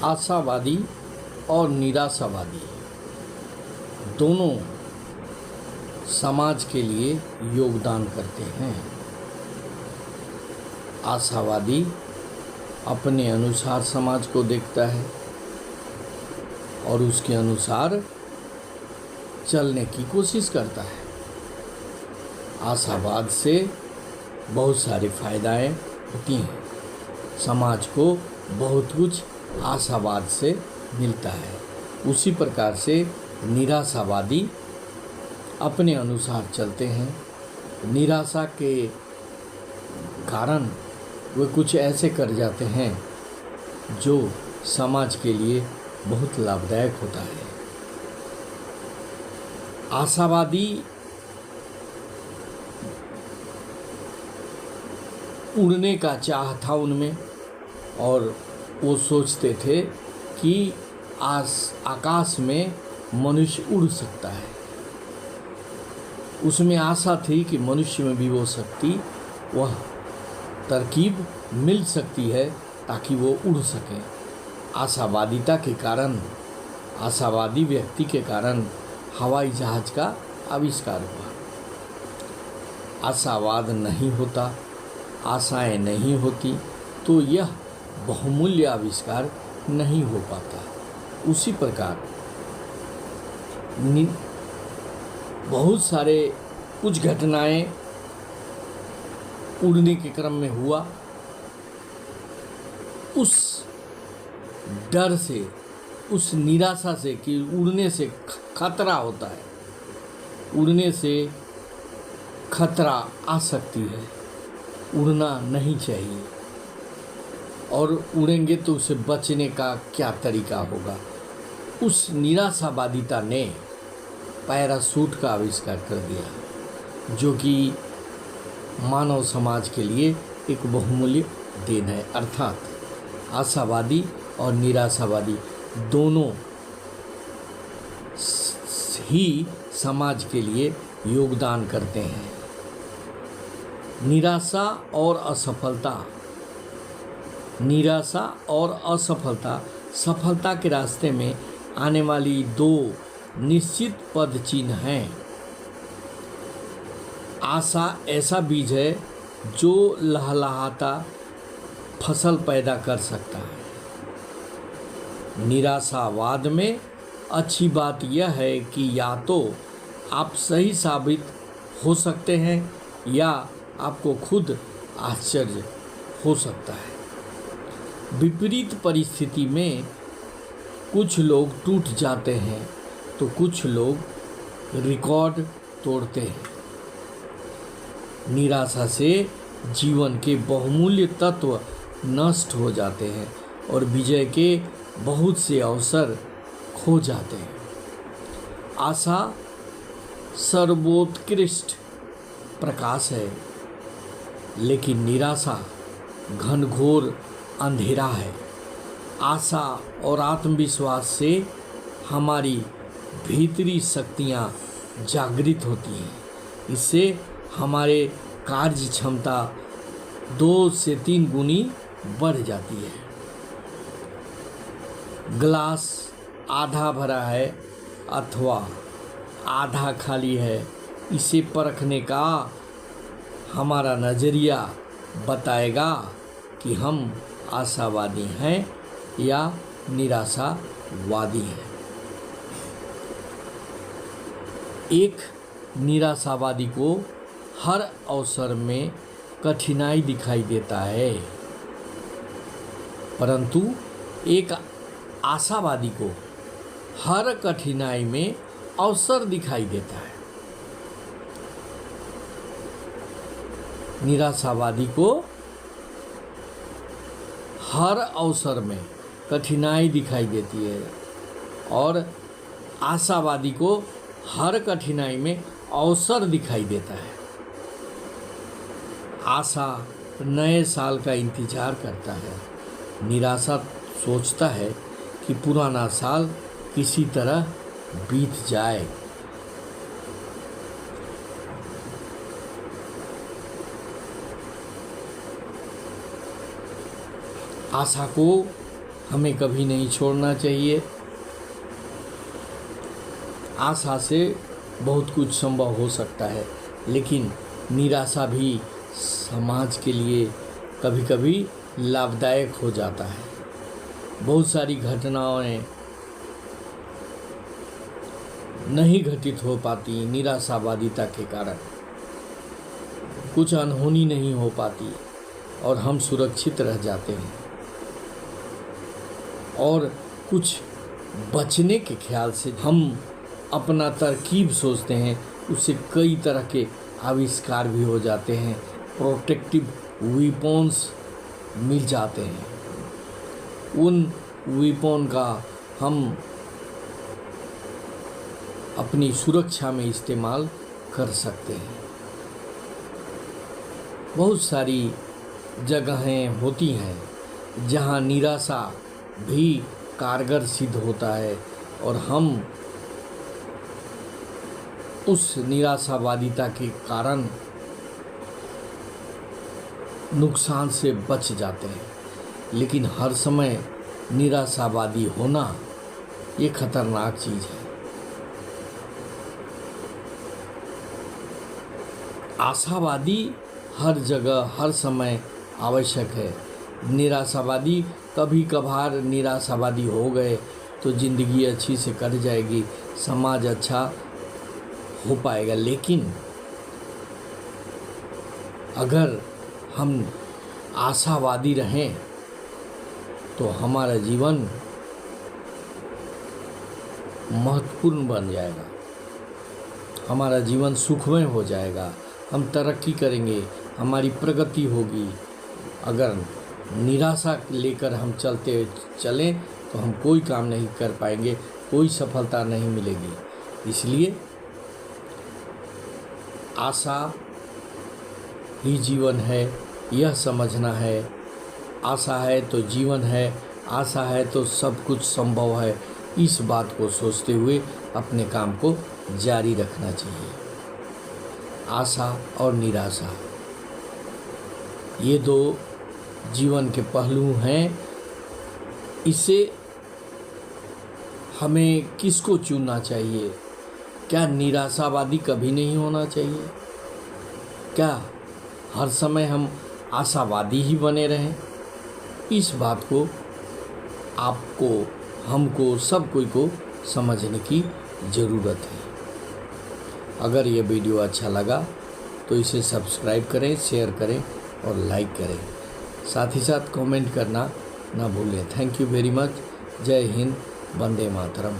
आशावादी और निराशावादी दोनों समाज के लिए योगदान करते हैं। आशावादी अपने अनुसार समाज को देखता है और उसके अनुसार चलने की कोशिश करता है। आशावाद से बहुत सारे फायदाएं होती हैं। समाज को बहुत कुछ आशावाद से मिलता है। उसी प्रकार से निराशावादी अपने अनुसार चलते हैं। निराशा के कारण वे कुछ ऐसे कर जाते हैं जो समाज के लिए बहुत लाभदायक होता है। आशावादी उड़ने का चाह था उनमें और वो सोचते थे कि आकाश में मनुष्य उड़ सकता है। उसमें आशा थी कि मनुष्य में भी वो शक्ति, वह तरकीब मिल सकती है ताकि वो उड़ सके। आशावादिता के कारण, आशावादी व्यक्ति के कारण हवाई जहाज का आविष्कार हुआ। आशावाद नहीं होता, आशाएं नहीं होती तो यह बहुमूल्य आविष्कार नहीं हो पाता। उसी प्रकार बहुत सारे कुछ घटनाएं उड़ने के क्रम में हुआ। उस डर से, उस निराशा से कि उड़ने से खतरा होता है, उड़ने से खतरा आ सकती है, उड़ना नहीं चाहिए और उड़ेंगे तो उसे बचने का क्या तरीका होगा। उस निराशावादिता ने पैराशूट का आविष्कार कर दिया, जो कि मानव समाज के लिए एक बहुमूल्य देन है। अर्थात आशावादी और निराशावादी दोनों ही समाज के लिए योगदान करते हैं। निराशा और असफलता सफलता के रास्ते में आने वाली दो निश्चित पद चिन्ह हैं। आशा ऐसा बीज है जो लहलहाता फसल पैदा कर सकता है। निराशावाद में अच्छी बात यह है कि या तो आप सही साबित हो सकते हैं या आपको खुद आश्चर्य हो सकता है। विपरीत परिस्थिति में कुछ लोग टूट जाते हैं तो कुछ लोग रिकॉर्ड तोड़ते हैं। निराशा से जीवन के बहुमूल्य तत्व नष्ट हो जाते हैं और विजय के बहुत से अवसर खो जाते हैं। आशा सर्वोत्कृष्ट प्रकाश है, लेकिन निराशा घनघोर अंधेरा है। आशा और आत्मविश्वास से हमारी भीतरी शक्तियाँ जागृत होती हैं। इससे हमारे कार्य क्षमता 2 से 3 गुनी बढ़ जाती है। ग्लास आधा भरा है अथवा आधा खाली है, इसे परखने का हमारा नज़रिया बताएगा कि हम आशावादी हैं या निराशावादी हैं। एक निराशावादी को हर अवसर में कठिनाई दिखाई देता है, परंतु एक आशावादी को हर कठिनाई में अवसर दिखाई देता है। निराशावादी को हर अवसर में कठिनाई दिखाई देती है और आशावादी को हर कठिनाई में अवसर दिखाई देता है। आशा नए साल का इंतजार करता है, निराशा सोचता है कि पुराना साल किसी तरह बीत जाए। आशा को हमें कभी नहीं छोड़ना चाहिए। आशा से बहुत कुछ संभव हो सकता है, लेकिन निराशा भी समाज के लिए कभी कभी लाभदायक हो जाता है। बहुत सारी घटनाएं नहीं घटित हो पाती निराशावादिता के कारण, कुछ अनहोनी नहीं हो पाती और हम सुरक्षित रह जाते हैं। और कुछ बचने के ख्याल से हम अपना तरकीब सोचते हैं, उससे कई तरह के आविष्कार भी हो जाते हैं, प्रोटेक्टिव वीपन्स मिल जाते हैं। उन वीपन का हम अपनी सुरक्षा में इस्तेमाल कर सकते हैं। बहुत सारी जगहें होती हैं जहां निराशा भी कारगर सिद्ध होता है और हम उस निराशावादिता के कारण नुकसान से बच जाते हैं। लेकिन हर समय निराशावादी होना ये खतरनाक चीज़ है। आशावादी हर जगह हर समय आवश्यक है। निराशावादी कभी कभार निराशावादी हो गए तो ज़िंदगी अच्छी से कट जाएगी, समाज अच्छा हो पाएगा। लेकिन अगर हम आशावादी रहें तो हमारा जीवन महत्वपूर्ण बन जाएगा, हमारा जीवन सुखमय हो जाएगा, हम तरक्की करेंगे, हमारी प्रगति होगी। अगर निराशा लेकर हम चलें तो हम कोई काम नहीं कर पाएंगे, कोई सफलता नहीं मिलेगी। इसलिए आशा ही जीवन है, यह समझना है। आशा है तो जीवन है, आशा है तो सब कुछ संभव है। इस बात को सोचते हुए अपने काम को जारी रखना चाहिए। आशा और निराशा ये दो जीवन के पहलू हैं। इसे हमें किसको चुनना चाहिए? क्या निराशावादी कभी नहीं होना चाहिए? क्या हर समय हम आशावादी ही बने रहें? इस बात को आपको, हमको, सब कोई को समझने की ज़रूरत है। अगर ये वीडियो अच्छा लगा तो इसे सब्सक्राइब करें, शेयर करें और लाइक करें। साथ ही साथ कमेंट करना ना भूलें। Thank you very much. जय हिंद, वंदे मातरम।